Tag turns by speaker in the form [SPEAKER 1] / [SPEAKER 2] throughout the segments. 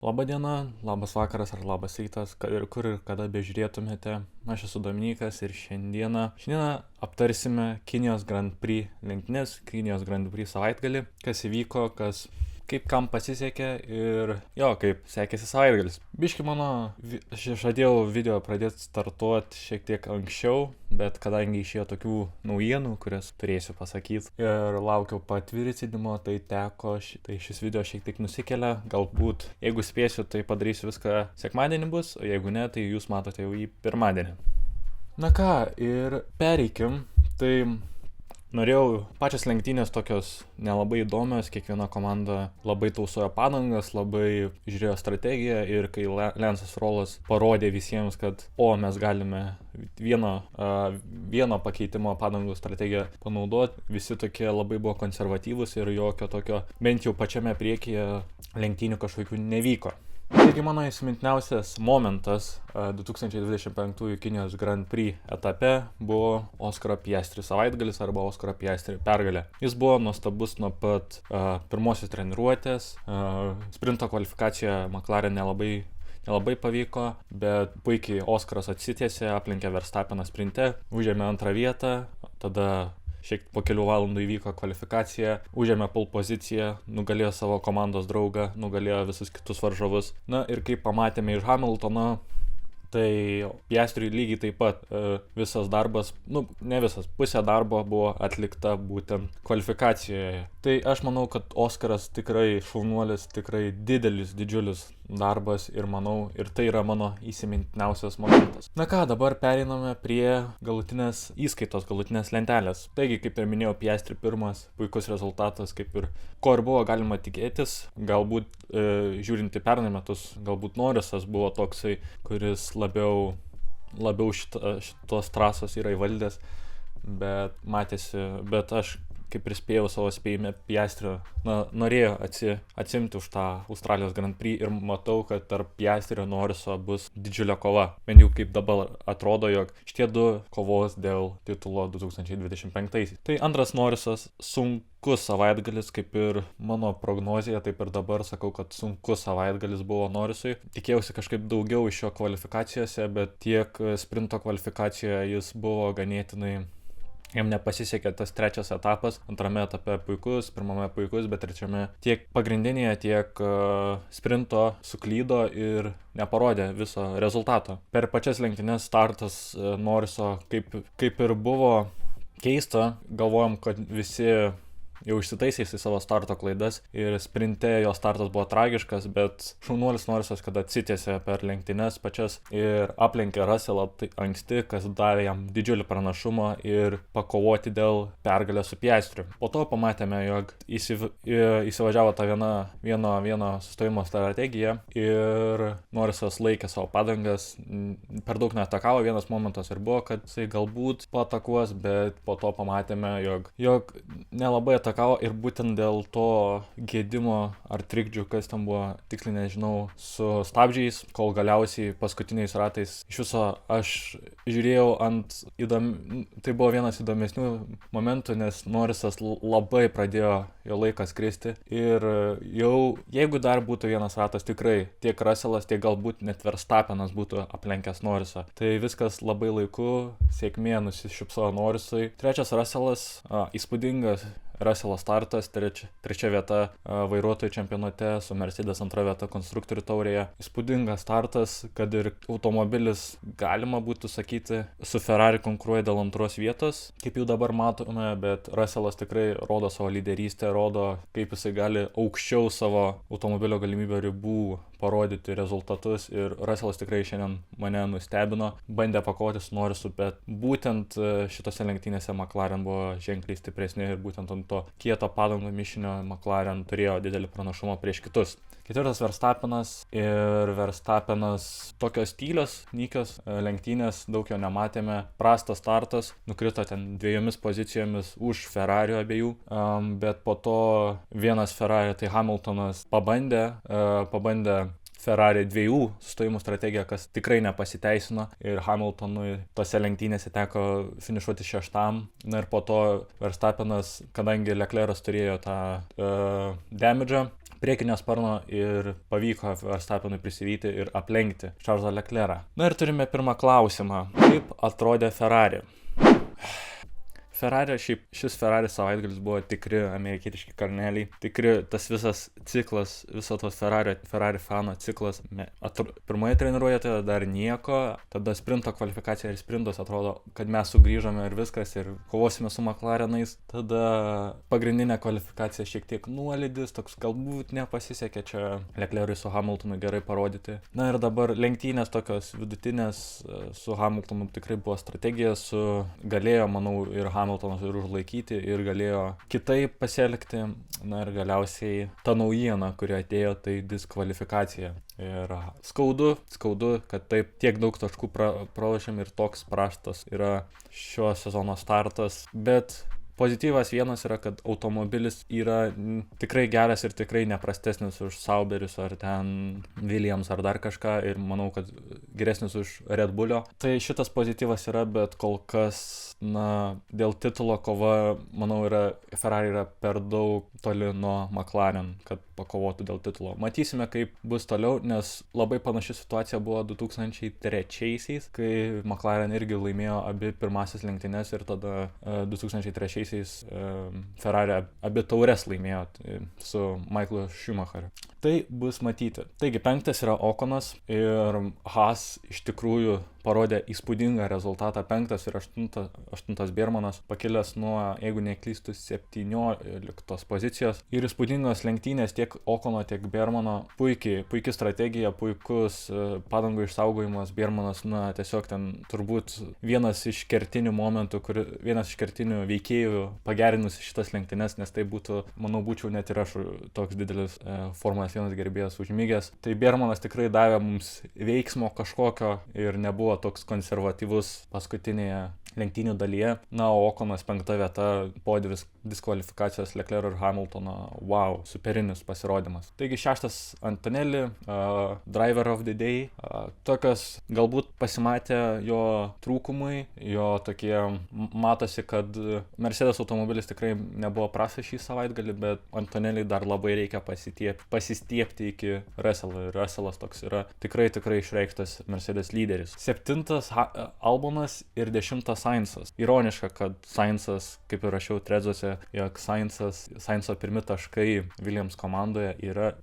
[SPEAKER 1] Labadiena, labas vakaras ar labas rytas, kur ir kada bežiūrėtumėte. Aš esu Dominykas ir šiandieną aptarsime Kinijos Grand Prix lenktynes, Kinijos Grand Prix savaitgalį, kas įvyko, kaip kam pasisekė ir kaip sekėsi savaitgalis. Biški aš žadėjau video pradėti startuoti šiek tiek anksčiau, bet kadangi išėjo tokių naujienų, kurias turėsiu pasakyti ir laukiau patvirtinimo, tai šis video šiek tiek nusikelia. Galbūt, jeigu spėsiu, tai padarysiu viską sekmadienį bus, o jeigu ne, tai jūs matote jau į pirmadienį. Na ką, ir pereikim. Tai norėjau, pačios lenktynės tokios nelabai įdomios, kiekviena komanda labai tausojo padangas, labai žiūrėjo strategiją ir kai Lensas Strollas parodė visiems, kad mes galime vieno pakeitimo padangų strategiją panaudoti, visi tokie labai buvo konservatyvūs ir jokio tokio, bent jau pačiame priekyje lenktynių kažkokių nevyko. Taigi mano įsimintiniausias momentas 2025 Kinijos Grand Prix etape buvo Oskaro Piastri savaitgalis arba Oskaro Piastri pergalė. Jis buvo nuostabus nuo pat pirmosios treniruotės, sprinto kvalifikacija McLaren nelabai pavyko, bet puikiai Oskaras atsitiesė, aplenkė Verstappeną sprinte, užėmė antrą vietą, tada po kelių valandų įvyko kvalifikacija, užėmė pole poziciją, nugalėjo savo komandos draugą, nugalėjo visus kitus varžovus. Na ir kaip pamatėme iš Hamiltono, tai Piastriui lygiai taip pat visas darbas, ne visas, pusė darbo buvo atlikta būtent kvalifikacijoje. Tai aš manau, kad Oskaras tikrai šaunuolis, tikrai didžiulis darbas ir tai yra mano įsimintiniausias momentas. Na ką, dabar pereiname prie galutinės įskaitos, galutinės lentelės. Taigi, kaip ir minėjau, Piastri pirmas, puikus rezultatas, ko ir buvo galima tikėtis. Galbūt, žiūrint į pernai metus, galbūt Norrisas buvo toksai, kuris labiau šitos trasos yra įvaldęs, bet aš, kaip ir spėjau savo spėjime, Piastri norėjo atsimti už tą Australijos Grand Prix ir matau, kad tarp Piastri ir Norriso bus didžiulė kova. Bent jau kaip dabar atrodo, jog šitie du kovos dėl titulo 2025. Tai antras Norrisas, sunkus savaitgalis, kaip ir mano prognozija, taip ir dabar sakau, kad sunkus savaitgalis buvo Norrisui. Tikėjausi kažkaip daugiau iš jo kvalifikacijose, bet tiek sprinto kvalifikacijoje jis buvo ganėtinai. Jam nepasisekė tas trečias etapas, antrame etape puikus, pirmame puikus, bet trečiame tiek pagrindinėje, tiek sprinto suklydo ir neparodė viso rezultato. Per pačias lenktynes startas Norriso kaip ir buvo keista, galvojom, kad visi jau išsitaisė savo starto klaidas ir sprinte jo startas buvo tragiškas, bet šaunuolis Norrisas, kad atsitiesė per lenktynes pačias ir aplenkė Russellą anksti, kas davė jam didžiulį pranašumą ir pakovoti dėl pergalės su Piastriu. Po to pamatėme, jog įsivažiavo tą vieno sustojimo strategiją ir Norrisas laikė savo padangas, per daug neatakavo, vienas momentas ir buvo, kad jisai galbūt paatakuos, bet po to pamatėme, jog nelabai atakavo ir būtent dėl to gedimo ar trikdžių, kas ten buvo, tiksliai nežinau, su stabdžiais, kol galiausiai paskutiniais ratais iš viso aš žiūrėjau tai buvo vienas įdomesnių momentų, nes Norrisas labai pradėjo jo laikas kristi ir jau jeigu dar būtų vienas ratas, tikrai tiek Russellas, tiek galbūt net Verstappenas būtų aplenkęs Norrisą. Tai viskas labai laiku, sėkmė nusišypsojo Norrisui. Trečias Russellas, įspūdingas Russelo startas, trečia vieta vairuotojų čempionate, su Mercedes antra vieta konstruktorių taurėje. Įspūdingas startas, kad ir automobilis, galima būtų sakyti, su Ferrari konkuruoja dėl antros vietos, kaip jau dabar matome, bet Russellas tikrai rodo savo lyderystę, rodo, kaip jisai gali aukščiau savo automobilio galimybių ribų parodyti rezultatus ir Russellas tikrai šiandien mane nustebino, bandė pakovoti su Norrisu, bet būtent šitose lenktynėse McLaren buvo ženkliai stipresni ir būtent ant to kieto padangų mišinio McLaren turėjo didelį pranašumą prieš kitus. Ketvirtas Verstappenas ir Verstappenas tokios tylios, nykios lenktynės, daug jo nematėme, prastas startas, nukrito ten 2 pozicijomis už Ferrari abiejų, bet po to vienas Ferrari, tai Hamiltonas, pabandė Ferrari 2 sustojimų strategiją, kas tikrai nepasiteisino ir Hamiltonui tose lenktynėse teko finišuoti 6. Na ir po to Verstappenas, kadangi Leclerc'as turėjo tą damage'ą, priekinio sparno ir pavyko Verstappenui prisivyti ir aplenkti Charlesą Leclerc'ą. Na ir turime pirmą klausimą. Kaip atrodė Ferrari? Šis Ferrari savaitgalis buvo tikri amerikietiški kalneliai, tikri tas visas ciklas, viso tos Ferrari fano ciklas. Pirmoje treniruotėje dar nieko, tada sprinto kvalifikacija ir sprintas atrodo, kad mes sugrįžome ir viskas ir kovosime su McLarenais. Tada pagrindinė kvalifikacija šiek tiek nuolydis, toks galbūt nepasisekė čia Leclerc'ui su Hamiltonu gerai parodyti. Na ir dabar lenktynės tokios vidutinės su Hamiltonu tikrai buvo strategija, galėjo, manau, ir Hamiltonas ir užlaikyti ir galėjo kitaip pasielgti. Na ir galiausiai ta naujiena, kuri atėjo, tai diskvalifikacija. Ir skaudu, kad taip tiek daug taškų pralošėm ir toks prastas yra šio sezono startas, bet pozityvas vienas yra, kad automobilis yra tikrai geras ir tikrai neprastesnis už Sauberius ar ten Williams ar dar kažką ir manau, kad geresnis už Red Bull'o. Tai šitas pozityvas yra, bet kol kas, dėl titulo kova, manau, Ferrari yra per daug toli nuo McLaren, kad pakovotų dėl titulo. Matysime, kaip bus toliau, nes labai panaši situacija buvo 2003-aisiais, kai McLaren irgi laimėjo abi pirmasis lenktynes ir tada 2003-aisiais Ferrari abi taures laimėjo su Michaelu Schumacheriu. Tai bus matyti. Taigi 5 yra Okonas ir Haas iš tikrųjų parodė įspūdingą rezultatą. 5 ir 8 Biermanas, pakilęs nuo, jeigu neklystu, 17 pozicijos. Ir įspūdingos lenktynės tiek Okono, tiek Biermano. Puiki strategija, puikus padangų išsaugojimas. Biermanas, tiesiog ten turbūt vienas iš kertinių momentų, vienas iš kertinių veikėjų pagerinus šitas lenktynes, nes tai būtų, manau, būčiau net ir aš toks didelis Formulės 1 gerbėjas užmygęs. Tai Biermanas tikrai davė mums veiksmo kažkokio ir nebuvo toks konservatyvus paskutinėje lenktynių dalyje. Na, o Okonas 5 vieta po diskvalifikacijos Leclerc ir Hamiltono. Wow, superinis pasirodymas. Taigi 6 Antonelli, Driver of the Day. Tokios galbūt pasimatė jo trūkumai, jo tokie, matosi, kad Mercedes automobilis tikrai nebuvo prastas šį savaitgalį, bet Antonelli dar labai reikia pasistiepti iki Russello. Ir Russellas toks yra tikrai išreikštas Mercedes lyderis. 7 Albonas ir 10 Sainzas. Ironiška, kad Sainzas, kaip ir rašiau Trezuose, jog Sainzo pirmi taškai Williams komandoje yra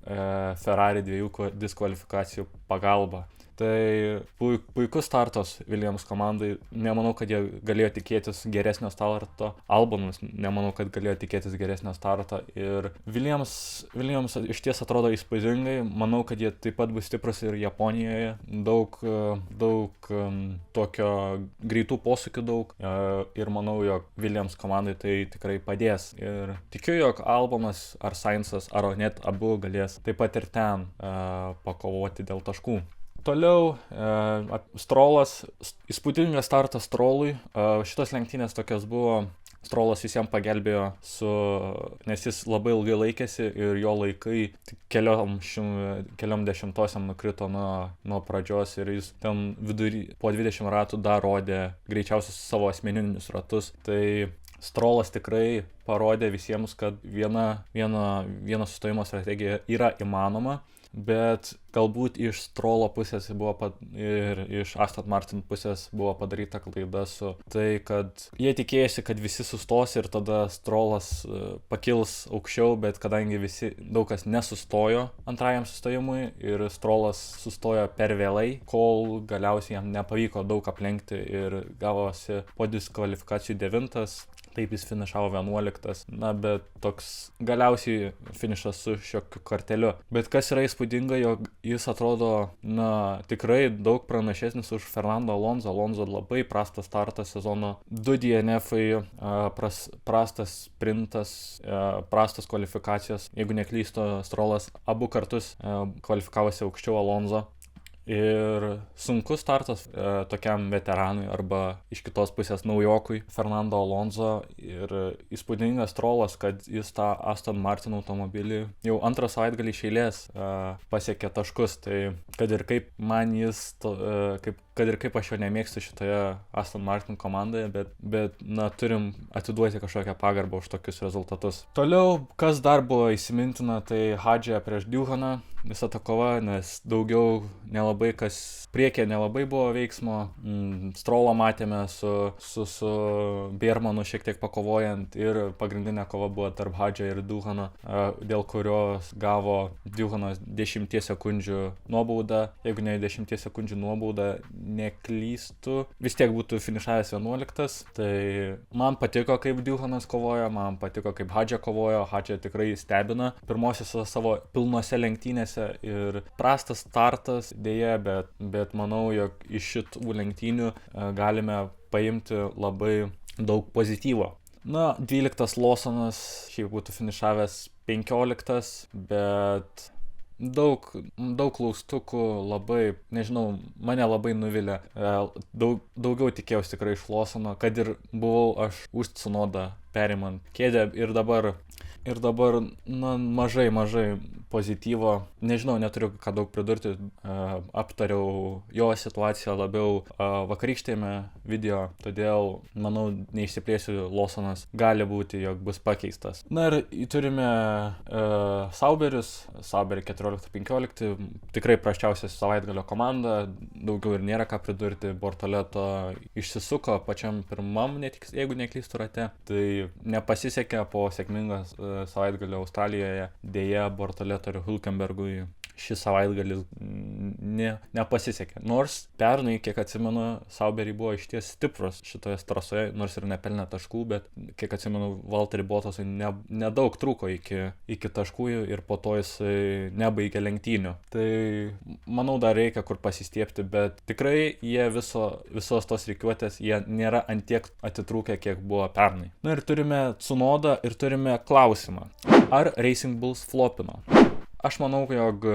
[SPEAKER 1] Ferrari 2 diskvalifikacijų pagalba. Tai puikus startas Williams komandai. Nemanau, kad jie galėjo tikėtis geresnio starto. Albonas nemanau, kad galėjo tikėtis geresnio starto. Ir Williams iš ties atrodo įspūdingai. Manau, kad jie taip pat bus stiprus ir Japonijoje. Daug tokio greitų posūkių daug. Ir manau, jog Williams komandai tai tikrai padės. Ir tikiu, jog Albonas ar Sainzas, ar net abu galės taip pat ir ten pakovoti dėl taškų. Toliau Strollas, įspūdingas startas Strollui. Šitos lenktynės tokios buvo, Strollas visiems pagelbėjo, nes jis labai ilgai laikėsi ir jo laikai keliom dešimtosiam nukrito nuo pradžios ir jis ten vidury po 20 ratų dar rodė greičiausius savo asmeninius ratus. Tai Strollas tikrai parodė visiems, kad viena sustojimo strategija yra įmanoma. Bet galbūt iš Strollo pusės ir iš Aston Martin pusės buvo padaryta klaida su tai, kad jie tikėjosi, kad visi sustos ir tada Strollas pakils aukščiau, bet kadangi daug kas nesustojo antrajam sustojimui ir Strollas sustojo per vėlai, kol galiausiai jam nepavyko daug aplenkti ir gavosi po diskvalifikacijų 9. Taip jis finišavo 11, bet toks galiausiai finišas su šiokiu karteliu. Bet kas yra įspūdinga, jog jis atrodo, tikrai daug pranašesnis už Fernando Alonso. Alonso labai prastas startas sezono, 2 DNF-ai, prastas sprintas, prastas kvalifikacijos. Jeigu neklystu, Strollas abu kartus kvalifikavosi aukščiau Alonso. Ir sunkus startas tokiam veteranui arba iš kitos pusės naujokui Fernando Alonso ir įspūdingas Strollas, kad jis tą Aston Martin automobilį jau antrą savaitgalį iš eilės pasiekė taškus. Tai kad ir kaip man jis, kad ir kaip aš jo nemėgstu šitoje Aston Martin komandoje, bet na, turim atiduoti kažkokią pagarbą už tokius rezultatus. Toliau, kas dar buvo įsimintina, tai Hadžė prieš Duhaną. Visa ta kova, nes daugiau nelabai kas priekė nelabai buvo veiksmo. Strolą matėme su Biermanu šiek tiek pakovojant ir pagrindinė kova buvo tarp Hadžio ir Duhano, dėl kurios gavo Duhanas 10 sekundžių nuobaudą. Jeigu ne 10 sekundžių nuobaudą, neklystu, vis tiek būtų finišavęs 11. Tai man patiko, kaip Duhanas kovojo, man patiko, kaip Hadžio kovojo. Hadžio tikrai stebina pirmosiose savo pilnose lenktynėse. Ir prastas startas dėja, bet manau, jog iš šitų lenktynių galime paimti labai daug pozityvo. Na, 12 Lawsonas šiaip būtų finišavęs 15, bet daug klaustukų, labai, nežinau, mane labai nuvilė. Daugiau tikėjausi tikrai iš Lawsono, kad ir buvau aš už Tsunodą perimant kėdę ir dabar, na, mažai pozityvo. Nežinau, neturiu ką daug pridurti. Aptariau jo situaciją labiau vakarykštėme video, todėl, manau, neišsiplėsiu, Lawsonas gali būti, jog bus pakeistas. Na ir turime Sauberį 14-15, tikrai prasčiausias savaitgalio komanda, daugiau ir nėra ką pridurti. Bortoleto išsisuko pačiam pirmam, jeigu neklystu, rate. Tai nepasisekė po sėkmingos savaitgalio Australijoje. Dėja, Bortoleto ir Hülkenbergui šis savaitgalis nepasisekė. Nors pernai, kiek atsimenu, Sauberį buvo išties stiprus šitoje trasoje, nors ir nepelnė taškų, bet kiek atsimenu, Valtteri Bottasui nedaug trūko iki taškų ir po to jisai nebaigė lenktynių. Tai manau, dar reikia kur pasistiepti, bet tikrai jie visos tos rikiuotės, jie nėra antiek atitrūkę, kiek buvo pernai. Na ir turime Tsunodą ir turime klausimą. Ar Racing Bulls flopino? Aš manau, jog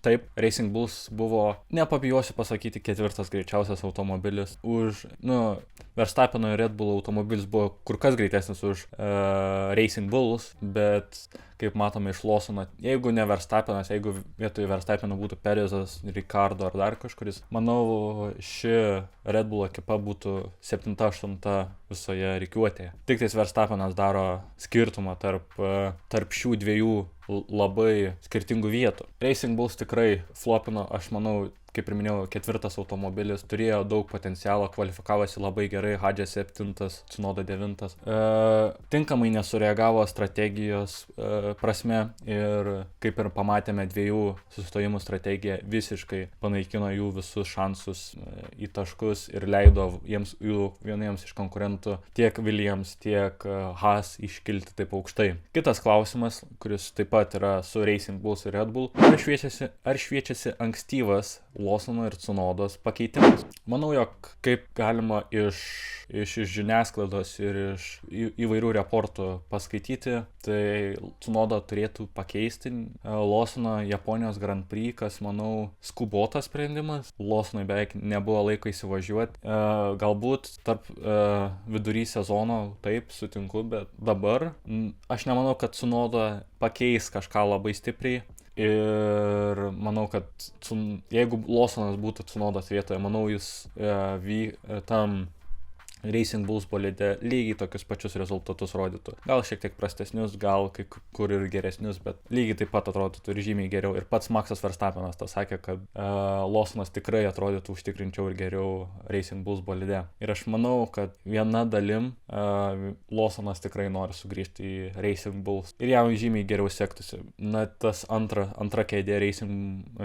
[SPEAKER 1] taip, Racing Bulls buvo, nepabijosiu pasakyti, 4. greičiausias automobilis už, Verstappeno ir Red Bull automobilis buvo kur kas greitesnis už Racing Bulls, bet kaip matome iš Lawsono, jeigu ne Verstappenas, jeigu vietoj Verstappeno būtų Perezas, Ricardo ar dar kažkuris, manau, ši Red Bull ekipa būtų 7-8 visoje rikiuotėje. Tik tais Verstappenas daro skirtumą tarp šių dviejų labai skirtingų vietų. Racing Bulls tikrai flopino, aš manau, kaip ir minėjau, 4. automobilis, turėjo daug potencialo, kvalifikavosi labai gerai, Hadžė 7, Tsunoda 9. Tinkamai nesureagavo strategijos prasme ir kaip ir pamatėme, dviejų sustojimų strategija visiškai panaikino jų visus šansus į taškus ir leido vieniems iš konkurentų, tiek Williams, tiek Haas, iškilti taip aukštai. Kitas klausimas, kuris taip pat yra su Racing Bulls ir Red Bull, ar šviečiasi ankstyvas Lawsono ir Tsunodos pakeitimas. Manau, jog kaip galima iš žiniasklaidos ir iš įvairių reportų paskaityti, tai Tsunoda turėtų pakeisti Lawsoną Japonijos Grand Prix, kas, manau, skubotas sprendimas. Lawsonui beveik nebuvo laiko įsivažiuoti. Galbūt tarp vidury sezono, taip, sutinku, bet dabar aš nemanau, kad Tsunoda pakeis kažką labai stipriai. Ir manau, kad jeigu Lawsonas būtų Tsunodos vietoje, manau, jis tam Racing Bulls bolide lygiai tokius pačius rezultatus rodytų. Gal šiek tiek prastesnius, gal kai kur ir geresnius, bet lygiai taip pat atrodytų ir žymiai geriau. Ir pats Maxas Verstappenas tą sakė, kad Lawsonas tikrai atrodytų užtikrinčiau ir geriau Racing Bulls bolide. Ir aš manau, kad viena dalim Lawsonas tikrai nori sugrįžti į Racing Bulls. Ir jam žymiai geriau sektųsi. Na, tas antra kėdė Racing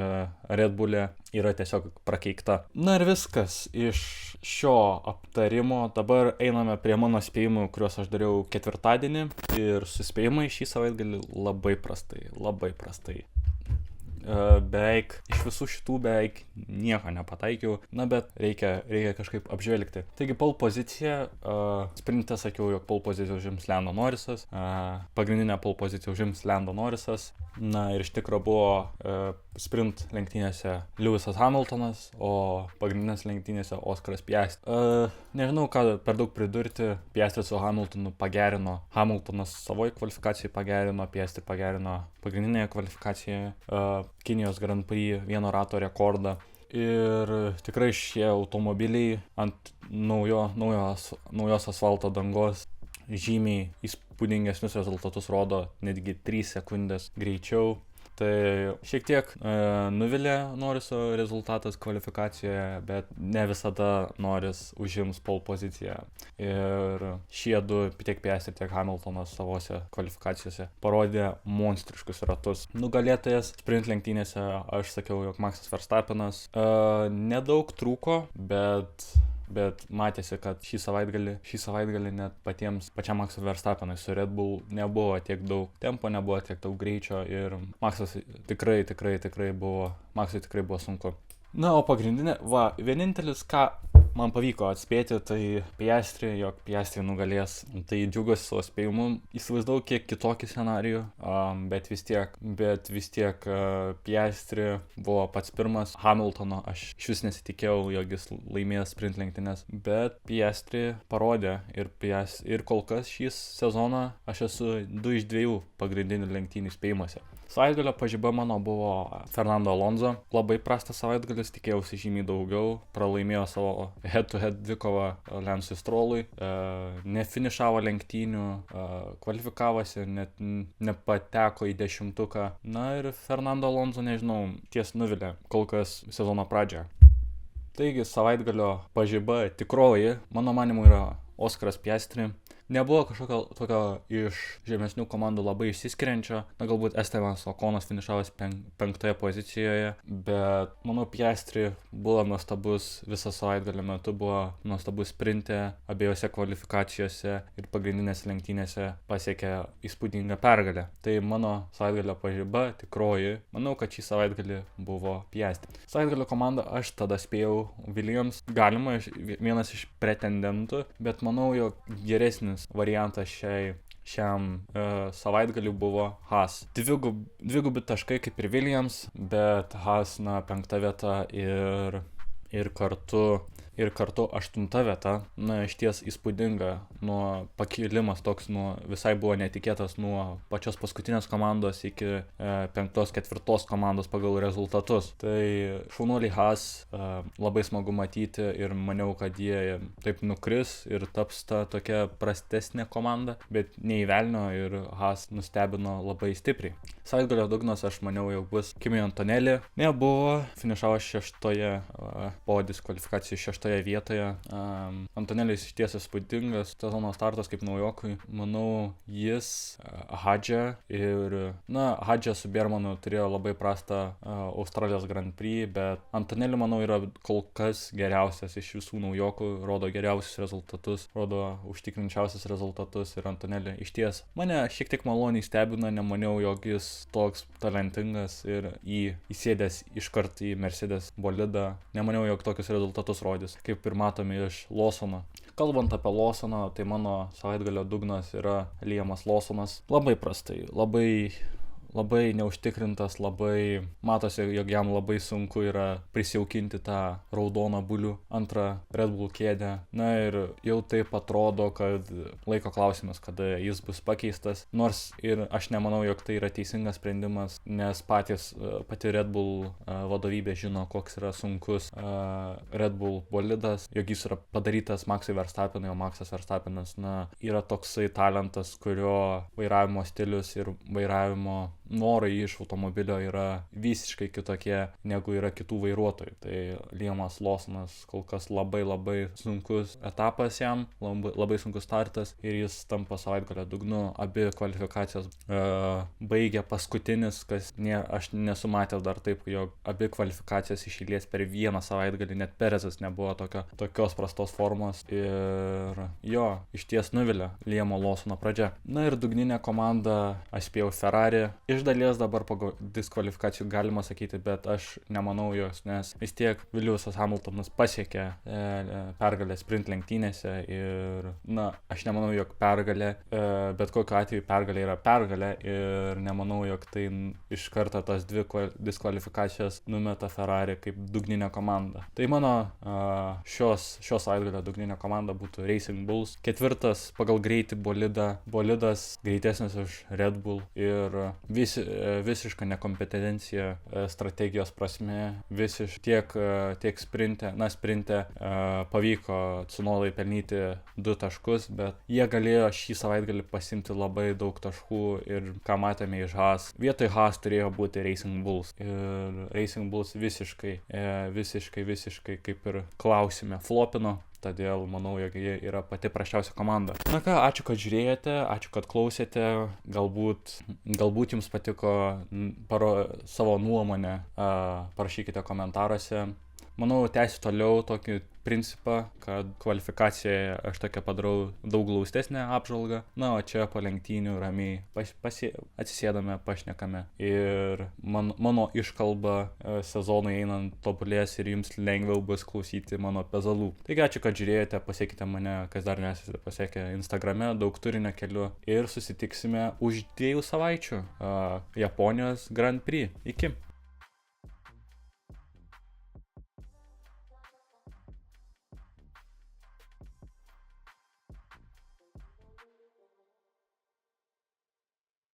[SPEAKER 1] Red Bull'e yra tiesiog prakeikta. Na ir viskas iš šio aptarimo. Dabar einame prie mano spėjimų, kuriuos aš dariau ketvirtadienį. Ir suspėjimai šį savaitgalį labai prastai. Beveik iš visų šitų beveik nieko nepataikiau, bet reikia kažkaip apžvelgti. Taigi pole pozicija, sprinte sakiau, jog pole poziciją užims Lando Norrisas, pagrindinę pole poziciją užims Lando Norrisas, ir iš tikro buvo sprint lenktynėse Lewisas Hamiltonas, o pagrindinės lenktynėse Oskaras Piastri. Nežinau, ką per daug pridurti, Piastri su Hamiltonu pagerino, Hamiltonas savoje kvalifikacijoje pagerino, Piastri pagerino pagrindinėje kvalifikacijoje, Kinijos Grand Prix vieno rato rekordą. ir tikrai šie automobiliai ant naujos asfalto dangos žymiai įspūdingesnius rezultatus rodo netgi 3 sekundės greičiau. Tai šiek tiek nuvilia Norriso rezultatas kvalifikacijoje, bet ne visada Norris užims pole poziciją. Ir šie du, tiek Piastri, tiek Hamiltonas savose kvalifikacijose parodė monstriškus ratus. Nugalėtojas sprint lenktynėse, aš sakiau, jog Maxas Verstappenas nedaug trūko, bet matėsi, kad šį savaitgalį net pačiam Maxui Verstappenui su Red Bull nebuvo tiek daug tempo, nebuvo tiek daug greičio ir Maxui tikrai buvo sunku. Na, o vienintelis, ką man pavyko atspėti, tai Piastri nugalės. Tai džiaugiuosi savo spėjimu, įsivaizdavau kiek kitokį scenarijų, bet vis tiek Piastri buvo pats pirmas. Hamiltono aš išvis nesitikėjau, jog jis laimės sprint lenktynes, bet Piastri parodė ir kol kas šį sezoną aš esu 2 iš 2 pagrindinių lenktynių spėjimuose. Savaitgalio pažiba mano buvo Fernando Alonso. Labai prastas savaitgalis, tikėjausi žymiai daugiau. Pralaimėjo savo head-to-head dvikovą Lensui Strollui. Nefinišavo lenktynių, kvalifikavosi, net nepateko į 10. Na ir Fernando Alonso, nežinau, ties nuvilė kol kas sezono pradžią. Taigi savaitgalio pažiba tikroji, mano manimu, yra Oskaras Piastri. Nebuvo kažkokio tokio iš žemesnių komandų labai išsiskiriančio. Na, galbūt Estebanas Okonas finišavęs 5 pozicijoje, bet manau Piastri buvo nuostabus visą savaitgalio metu, buvo nuostabus sprinte, abiejose kvalifikacijose ir pagrindinėse lenktynėse pasiekė įspūdingą pergalę. Tai mano savaitgalio pažiba tikroji, manau, kad šį savaitgalį buvo Piastri. Savaitgalio komandą aš tada spėjau Williams, galima vienas iš pretendentų, bet manau, jog geresnis variantas šiam savaitgaliu buvo Haas. Dvigubi taškai kaip ir Williams, bet Haas 5 vieta ir kartu 8 vieta. Na, išties įspūdinga, pakilimas toks visai buvo netikėtas nuo pačios paskutinės komandos iki 5-4 komandos pagal rezultatus. Tai šaunuoliai Haas labai smagu matyti ir maniau, kad jie taip nukris ir taps ta tokia prastesnė komanda, bet neįvelnio ir Haas nustebino labai stipriai. Savaitgalio dugnas aš maniau jau bus Kimi Antonelli. Nebuvo, finišavo 6 po diskvalifikacijų 6 vietoje. Antonelis išties įspūdingas sezono startas kaip naujokui. Manau, jis Hadže Hadže su Bermanu turėjo labai prastą Australijos Grand Prix, bet Antonelli, manau, yra kol kas geriausias iš visų naujokų, rodo geriausius rezultatus, rodo užtikrinčiausius rezultatus ir Antonelli išties mane šiek tiek maloniai stebina, nemaniau, jog jis toks talentingas ir įsėdęs iškart į Mercedes bolidą, nemaniau, jog tokius rezultatus rodys, kaip ir matome iš Lawsono. Kalbant apie Lawsoną, tai mano savaitgalio dugnas yra Liamas Lawsonas. Labai prastai, labai neužtikrintas, labai matosi, jog jam labai sunku yra prisijaukinti tą raudoną bulių antrą Red Bull kėdę. Na ir jau taip atrodo, kad laiko klausimas, kada jis bus pakeistas. Nors ir aš nemanau, jog tai yra teisingas sprendimas, nes pati Red Bull vadovybė žino, koks yra sunkus Red Bull bolidas, jog jis yra padarytas Maxui Verstappenui, o Maxas Verstappenas yra toksai talentas, kurio vairavimo stilius ir vairavimo norai iš automobilio yra visiškai kitokie negu yra kitų vairuotojų. Tai Liamas Lawsonas kol kas labai sunkus etapas jam, labai sunkus startas ir jis tampa savaitgalio dugnu. Abi kvalifikacijos baigia paskutinis, aš nesu matęs dar taip, jog abi kvalifikacijas iš eilės per vieną savaitgalį, net Perezas nebuvo tokios prastos formos ir išties nuvilia Liamo Lawsono pradžia. Na ir dugninė komanda, aš spėjau Ferrari. Iš dalies dabar po diskvalifikacijų galima sakyti, bet aš nemanau jos, nes vis tiek Lewisas Hamiltonas pasiekė pergalę sprint lenktynėse ir aš nemanau, jog pergalė, bet kokiu atveju pergalė yra pergalė ir nemanau, jog tai iš karto tas 2 diskvalifikacijos numeta Ferrari kaip dugninė komanda. Tai mano šios savaitgalio dugninė komanda būtų Racing Bulls. 4 pagal greitį bolidas greitesnis už Red Bull ir visiška nekompetencija strategijos prasme, tiek sprinte pavyko Tsunodai pelnyti 2 taškus, bet jie galėjo šį savaitgalį pasimti labai daug taškų ir ką matėme iš Haas. Vietoj Haas turėjo būti Racing Bulls ir Racing Bulls visiškai kaip ir klausime flopino. Todėl manau, jog jie yra pati prasčiausia komanda. Na ką, ačiū, kad žiūrėjote, ačiū, kad klausėte. Galbūt jums patiko savo nuomonę, parašykite komentaruose. Manau, tęsiu toliau tokį principą, kad kvalifikacijoje aš tokia padarau daug glaustesnę apžvalgą. Na, o čia po lenktynių ramiai atsisėdame, pašnekame. Ir mano iškalba sezonui einant tobulės ir jums lengviau bus klausyti mano pezalų. Taigi ačiū, kad žiūrėjote, pasiekite mane, kas dar nesate pasiekę Instagrame, daug turinio keliu. Ir susitiksime už 2 savaičių Japonijos Grand Prix. Iki.